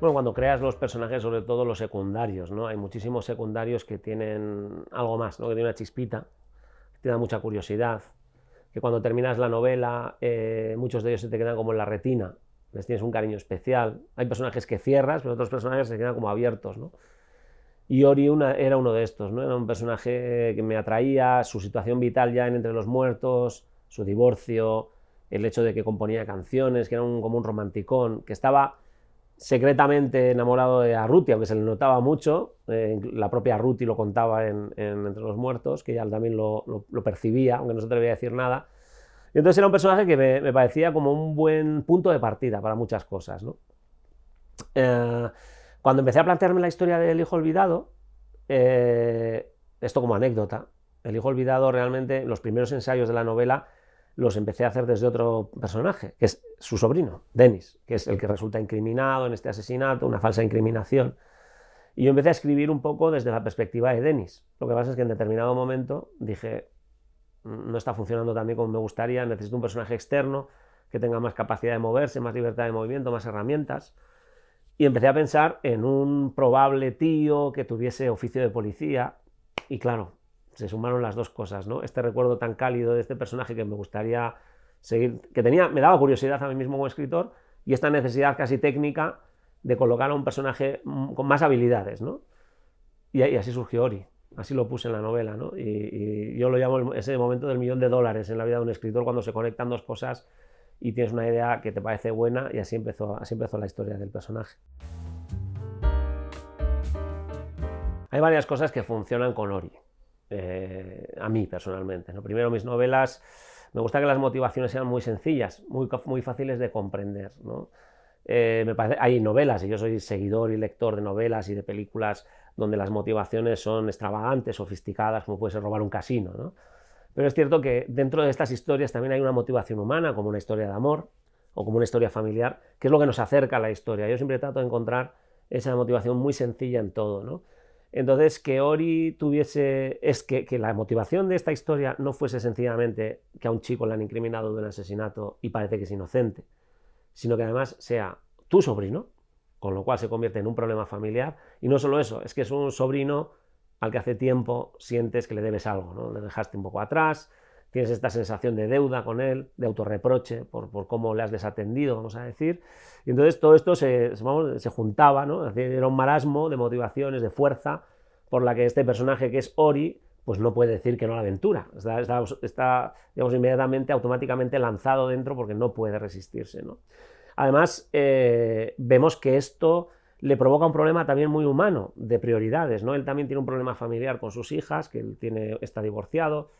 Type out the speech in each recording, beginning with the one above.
Bueno, cuando creas los personajes, sobre todo los secundarios, ¿no? Hay muchísimos secundarios que tienen algo más, ¿no? Que tienen una chispita, que te da mucha curiosidad, que cuando terminas la novela, muchos de ellos se te quedan como en la retina, les tienes un cariño especial. Hay personajes que cierras, pero otros personajes se quedan como abiertos, ¿no? Y Ori era uno de estos, ¿no? Era un personaje que me atraía, su situación vital ya en Entre los Muertos, su divorcio, el hecho de que componía canciones, que era como un romanticón, que estaba secretamente enamorado de Arruti, aunque se le notaba mucho, la propia Arruti lo contaba en Entre los Muertos, que ella también lo percibía, aunque no se atrevía a decir nada. Y entonces era un personaje que me parecía como un buen punto de partida para muchas cosas, ¿no? Eh, Cuando empecé a plantearme la historia del hijo olvidado, esto como anécdota, el hijo olvidado realmente, los primeros ensayos de la novela los empecé a hacer desde otro personaje, que es su sobrino, Dennis, que es el que resulta incriminado en este asesinato, una falsa incriminación. Y yo empecé a escribir un poco desde la perspectiva de Dennis. Lo que pasa es que en determinado momento dije, no está funcionando tan bien como me gustaría, necesito un personaje externo que tenga más capacidad de moverse, más libertad de movimiento, más herramientas. Y empecé a pensar en un probable tío que tuviese oficio de policía. Y claro, se sumaron las dos cosas, ¿no? Este recuerdo tan cálido de este personaje que me gustaría seguir, que me daba curiosidad a mí mismo como escritor, y esta necesidad casi técnica de colocar a un personaje con más habilidades, ¿no? Y así surgió Ori, así lo puse en la novela, ¿no? Y yo lo llamo ese momento del $1.000.000 en la vida de un escritor, cuando se conectan dos cosas y tienes una idea que te parece buena, y así empezó la historia del personaje. Hay varias cosas que funcionan con Ori, a mí personalmente, ¿no? Primero, mis novelas, me gusta que las motivaciones sean muy sencillas, muy fáciles de comprender, ¿no? Hay novelas, y yo soy seguidor y lector de novelas y de películas donde las motivaciones son extravagantes, sofisticadas, como puede ser robar un casino, ¿no? Pero es cierto que dentro de estas historias también hay una motivación humana, como una historia de amor o como una historia familiar, que es lo que nos acerca a la historia. Yo siempre trato de encontrar esa motivación muy sencilla en todo, ¿no? Entonces, que Ori tuviese, que la motivación de esta historia no fuese sencillamente que a un chico le han incriminado de un asesinato y parece que es inocente, sino que además sea tu sobrino, con lo cual se convierte en un problema familiar. Y no solo eso, es que es un sobrino al que hace tiempo sientes que le debes algo, ¿no? Le dejaste un poco atrás, tienes esta sensación de deuda con él, de autorreproche por cómo le has desatendido, vamos a decir. Y entonces todo esto se juntaba, ¿no? Era un marasmo de motivaciones, de fuerza, por la que este personaje, que es Ori, pues no puede decir que no a la aventura. Está digamos, inmediatamente, automáticamente lanzado dentro, porque no puede resistirse, ¿no? Además, vemos que esto le provoca un problema también muy humano, de prioridades, ¿no? Él también tiene un problema familiar con sus hijas, que él está divorciado,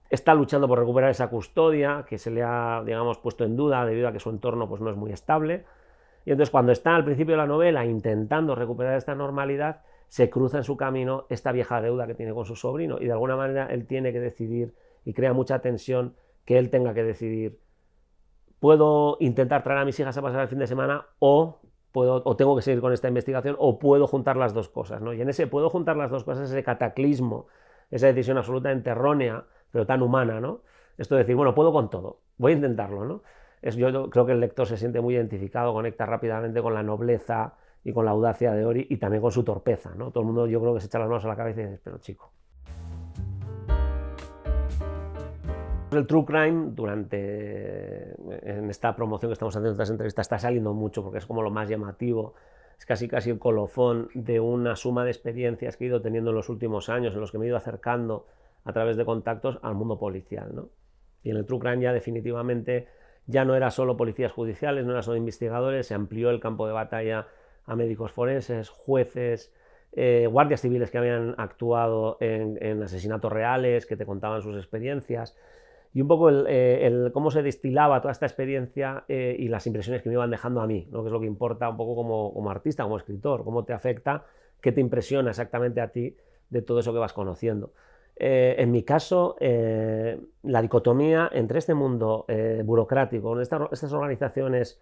está luchando por recuperar esa custodia, que se le ha, digamos, puesto en duda debido a que su entorno pues, no es muy estable. Y entonces, cuando está al principio de la novela intentando recuperar esta normalidad, se cruza en su camino esta vieja deuda que tiene con su sobrino, y de alguna manera él tiene que decidir, y crea mucha tensión que él tenga que decidir: puedo intentar traer a mis hijas a pasar el fin de semana, o tengo que seguir con esta investigación, o puedo juntar las dos cosas, ¿no? Y en ese puedo juntar las dos cosas, ese cataclismo, esa decisión absolutamente errónea, pero tan humana, ¿no? Esto de decir, bueno, puedo con todo, voy a intentarlo, ¿no? Yo creo que el lector se siente muy identificado, conecta rápidamente con la nobleza y con la audacia de Ori, y también con su torpeza, ¿no? Todo el mundo, yo creo, que se echa las manos a la cabeza y dice, pero chico. El true crime, en esta promoción que estamos haciendo, estas entrevistas, está saliendo mucho porque es como lo más llamativo, es casi el colofón de una suma de experiencias que he ido teniendo en los últimos años, en los que me he ido acercando a través de contactos al mundo policial, ¿no? Y en el true crime ya definitivamente ya no era solo policías judiciales, no era solo investigadores, se amplió el campo de batalla a médicos forenses, jueces, guardias civiles que habían actuado en asesinatos reales, que te contaban sus experiencias, y un poco cómo se destilaba toda esta experiencia, y las impresiones que me iban dejando a mí, ¿no? Que es lo que importa un poco como artista, como escritor, cómo te afecta, qué te impresiona exactamente a ti de todo eso que vas conociendo. En mi caso, la dicotomía entre este mundo burocrático, estas organizaciones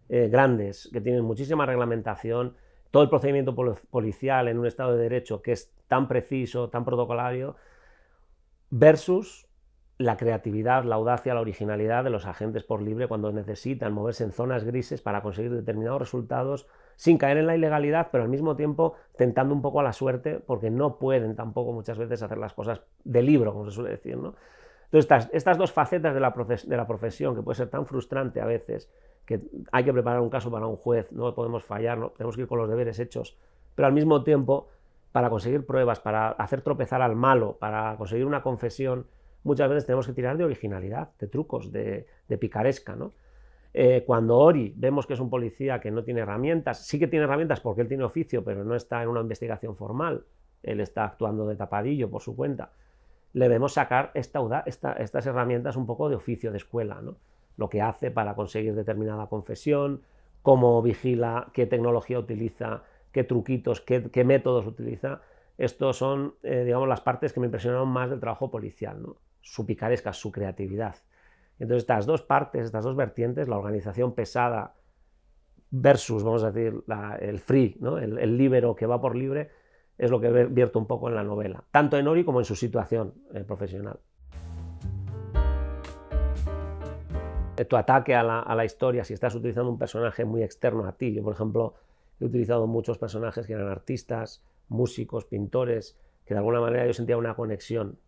grandes que tienen muchísima reglamentación, todo el procedimiento policial en un Estado de Derecho que es tan preciso, tan protocolario, versus la creatividad, la audacia, la originalidad de los agentes por libre cuando necesitan moverse en zonas grises para conseguir determinados resultados sin caer en la ilegalidad, pero al mismo tiempo tentando un poco a la suerte, porque no pueden tampoco muchas veces hacer las cosas de libro, como se suele decir, ¿no? Entonces, estas dos facetas de la profesión, que puede ser tan frustrante a veces, que hay que preparar un caso para un juez, no podemos fallar, no, tenemos que ir con los deberes hechos, pero al mismo tiempo, para conseguir pruebas, para hacer tropezar al malo, para conseguir una confesión, muchas veces tenemos que tirar de originalidad, de trucos, de picaresca, ¿no? Cuando Ori vemos que es un policía que no tiene herramientas, sí que tiene herramientas porque él tiene oficio, pero no está en una investigación formal, él está actuando de tapadillo por su cuenta, le vemos sacar estas herramientas un poco de oficio, de escuela, ¿no? Lo que hace para conseguir determinada confesión, cómo vigila, qué tecnología utiliza, qué truquitos, qué métodos utiliza. Estos son, digamos, las partes que me impresionaron más del trabajo policial, ¿no? Su picaresca, su creatividad. Entonces, estas dos partes, estas dos vertientes, la organización pesada versus, vamos a decir, el free, ¿no? el líbero que va por libre, es lo que vierto un poco en la novela, tanto en Ori como en su situación profesional. Tu ataque a la historia, si estás utilizando un personaje muy externo a ti. Yo, por ejemplo, he utilizado muchos personajes que eran artistas, músicos, pintores, que de alguna manera yo sentía una conexión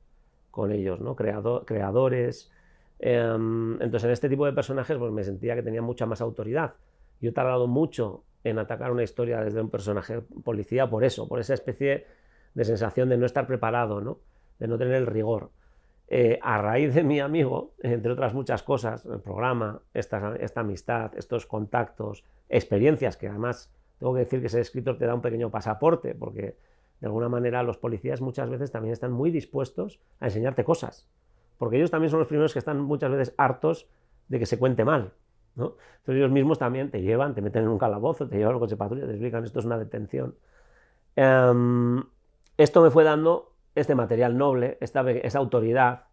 con ellos, ¿no? Creadores. Entonces, en este tipo de personajes pues, me sentía que tenía mucha más autoridad. Yo he tardado mucho en atacar una historia desde un personaje policía por eso, por esa especie de sensación de no estar preparado, ¿no? De no tener el rigor. A raíz de mi amigo, entre otras muchas cosas, el programa, esta amistad, estos contactos, experiencias, que además tengo que decir que ese escritor te da un pequeño pasaporte, porque de alguna manera los policías muchas veces también están muy dispuestos a enseñarte cosas, porque ellos también son los primeros que están muchas veces hartos de que se cuente mal, ¿no? Entonces ellos mismos también te llevan, te meten en un calabozo, te llevan en un coche de patrulla, te explican esto es una detención. Esto me fue dando este material noble, esa autoridad,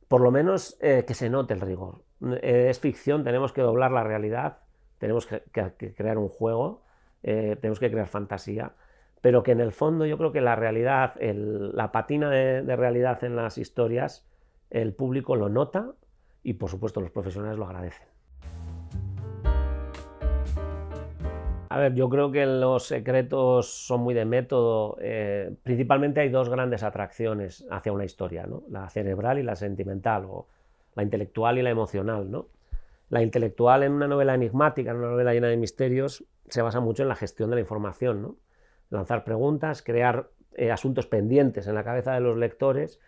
por lo menos que se note el rigor. Es ficción, tenemos que doblar la realidad, tenemos que crear un juego, tenemos que crear fantasía, pero que en el fondo yo creo que la realidad, la patina de realidad en las historias, el público lo nota y por supuesto los profesionales lo agradecen. A ver, yo creo que los secretos son muy de método. Principalmente hay dos grandes atracciones hacia una historia, ¿no? La cerebral y la sentimental, o la intelectual y la emocional, ¿no? La intelectual en una novela enigmática, en una novela llena de misterios, se basa mucho en la gestión de la información, ¿no? Lanzar preguntas, crear asuntos pendientes en la cabeza de los lectores,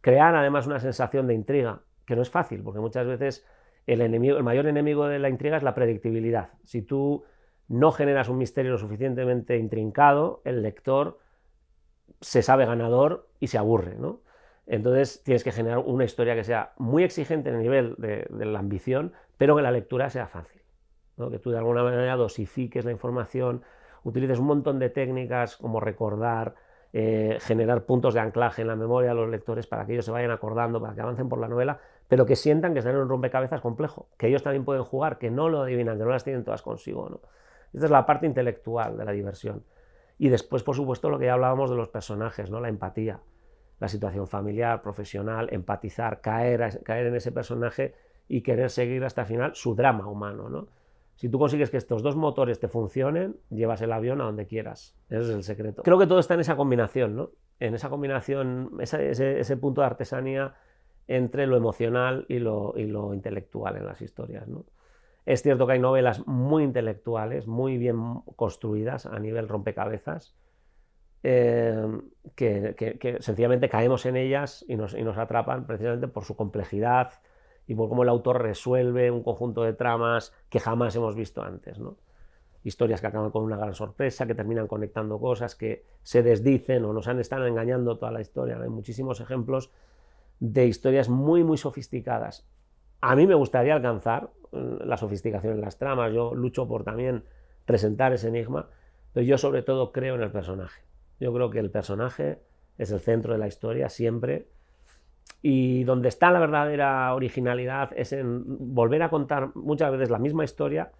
crear además una sensación de intriga, que no es fácil, porque muchas veces el mayor enemigo de la intriga es la predictibilidad. Si tú no generas un misterio lo suficientemente intrincado, el lector se sabe ganador y se aburre, ¿no? Entonces tienes que generar una historia que sea muy exigente en el nivel de la ambición, pero que la lectura sea fácil, ¿no? Que tú de alguna manera dosifiques la información, utilices un montón de técnicas como recordar, generar puntos de anclaje en la memoria de los lectores para que ellos se vayan acordando, para que avancen por la novela, pero que sientan que están en un rompecabezas complejo, que ellos también pueden jugar, que no lo adivinan, que no las tienen todas consigo, ¿no? Esta es la parte intelectual de la diversión. Y después, por supuesto, lo que ya hablábamos de los personajes, ¿no? La empatía, la situación familiar, profesional, empatizar, caer en ese personaje y querer seguir hasta el final su drama humano, ¿no? Si tú consigues que estos dos motores te funcionen, llevas el avión a donde quieras. Ese es el secreto. Creo que todo está en esa combinación, ¿no? En esa combinación, ese punto de artesanía entre lo emocional y lo intelectual en las historias, ¿no? Es cierto que hay novelas muy intelectuales, muy bien construidas a nivel rompecabezas, que sencillamente caemos en ellas y nos atrapan precisamente por su complejidad y por cómo el autor resuelve un conjunto de tramas que jamás hemos visto antes, ¿no? Historias que acaban con una gran sorpresa, que terminan conectando cosas, que se desdicen o nos están engañando toda la historia. Hay muchísimos ejemplos de historias muy, muy sofisticadas. A mí me gustaría alcanzar la sofisticación en las tramas, yo lucho por también presentar ese enigma, pero yo sobre todo creo en el personaje. Yo creo que el personaje es el centro de la historia siempre, y donde está la verdadera originalidad es en volver a contar muchas veces la misma historia,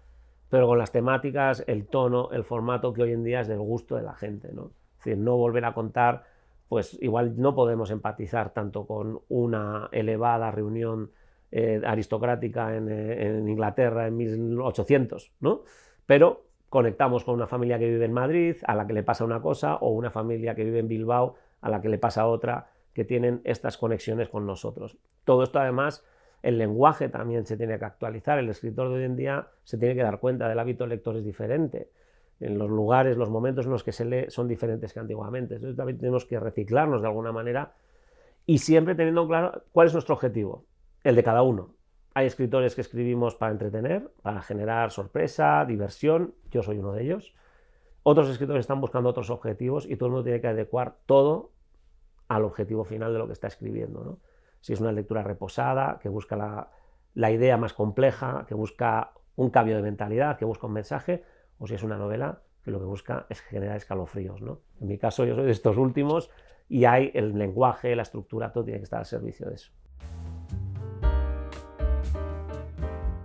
pero con las temáticas, el tono, el formato que hoy en día es del gusto de la gente, ¿no? Es decir, no volver a contar pues igual no podemos empatizar tanto con una elevada reunión aristocrática en Inglaterra en 1800, ¿no? Pero conectamos con una familia que vive en Madrid, a la que le pasa una cosa, o una familia que vive en Bilbao, a la que le pasa otra, que tienen estas conexiones con nosotros. Todo esto, además, el lenguaje también se tiene que actualizar. El escritor de hoy en día se tiene que dar cuenta del hábito lector es diferente. En los lugares, los momentos en los que se lee son diferentes que antiguamente. Entonces también tenemos que reciclarnos de alguna manera y siempre teniendo claro cuál es nuestro objetivo, el de cada uno. Hay escritores que escribimos para entretener, para generar sorpresa, diversión, yo soy uno de ellos. Otros escritores están buscando otros objetivos y todo el mundo tiene que adecuar todo al objetivo final de lo que está escribiendo, ¿no? Si es una lectura reposada, que busca la idea más compleja, que busca un cambio de mentalidad, que busca un mensaje, o si es una novela que lo que busca es generar escalofríos, ¿no? En mi caso yo soy de estos últimos y hay el lenguaje, la estructura, todo tiene que estar al servicio de eso.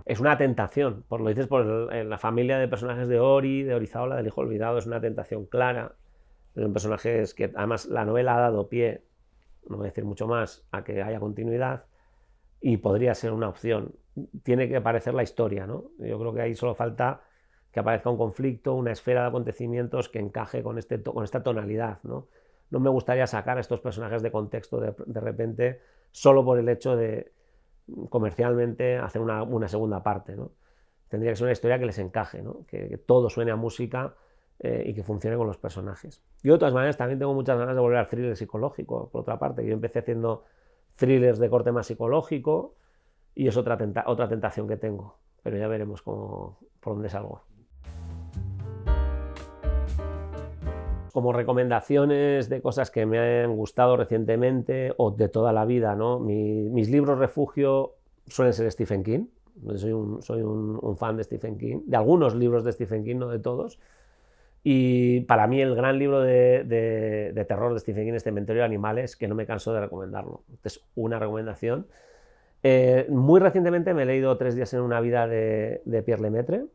Es una tentación, por lo dices por la familia de personajes de Ori, de Orizaola, del Hijo Olvidado, es una tentación clara. Son personajes que además la novela ha dado pie, no voy a decir mucho más, a que haya continuidad y podría ser una opción. Tiene que aparecer la historia, ¿no? Yo creo que ahí solo falta que aparezca un conflicto, una esfera de acontecimientos que encaje con esta tonalidad, ¿no? No me gustaría sacar a estos personajes de contexto de repente solo por el hecho de comercialmente hacer una segunda parte, ¿no? Tendría que ser una historia que les encaje, ¿no? Que todo suene a música y que funcione con los personajes. Yo de todas maneras también tengo muchas ganas de volver al thriller psicológico, por otra parte. Yo empecé haciendo thrillers de corte más psicológico y es otra tentación que tengo, pero ya veremos por dónde salgo. Como recomendaciones de cosas que me han gustado recientemente o de toda la vida, ¿no? Mis libros refugio suelen ser Stephen King. Soy un fan de Stephen King, de algunos libros de Stephen King, no de todos. Y para mí el gran libro de terror de Stephen King es Cementerio de Animales, que no me canso de recomendarlo. Es una recomendación. Muy recientemente me he leído 3 días en una vida de Pierre Lemaitre.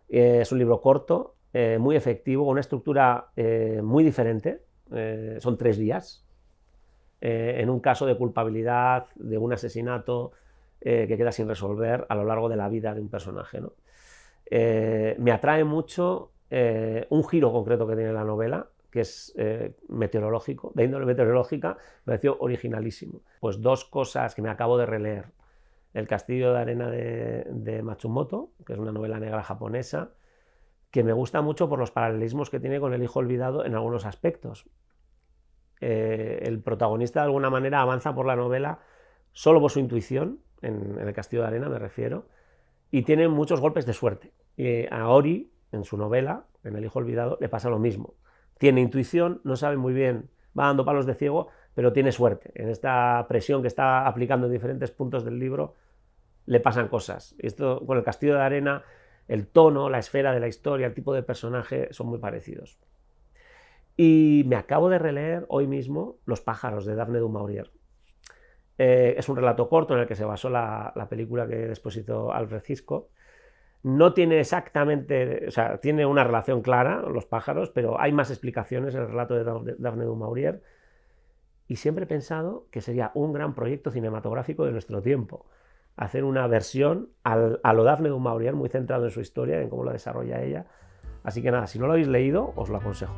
Es un libro corto, muy efectivo, con una estructura muy diferente. Son 3 días. En un caso de culpabilidad, de un asesinato que queda sin resolver a lo largo de la vida de un personaje, ¿no? Me atrae mucho un giro concreto que tiene la novela, que es meteorológico, de índole meteorológica, me pareció originalísimo. Pues 2 cosas que me acabo de releer. El Castillo de Arena de Matsumoto, que es una novela negra japonesa, que me gusta mucho por los paralelismos que tiene con El Hijo Olvidado en algunos aspectos. El protagonista de alguna manera avanza por la novela solo por su intuición, en El Castillo de Arena me refiero, y tiene muchos golpes de suerte. Y a Ori, en su novela, en El Hijo Olvidado, le pasa lo mismo. Tiene intuición, no sabe muy bien, va dando palos de ciego, pero tiene suerte. En esta presión que está aplicando en diferentes puntos del libro, le pasan cosas. Esto con El Castillo de Arena, el tono, la esfera de la historia, el tipo de personaje son muy parecidos. Y me acabo de releer hoy mismo Los pájaros, de Daphne du Maurier. Es un relato corto en el que se basó la película que después hizo Alfred Hitchcock. No tiene exactamente, o sea, tiene una relación clara, Los pájaros, pero hay más explicaciones en el relato de Daphne du Maurier. Y siempre he pensado que sería un gran proyecto cinematográfico de nuestro tiempo. Hacer una versión a lo Daphne du Maurier, muy centrado en su historia, en cómo lo desarrolla ella. Así que nada, si no lo habéis leído, os lo aconsejo.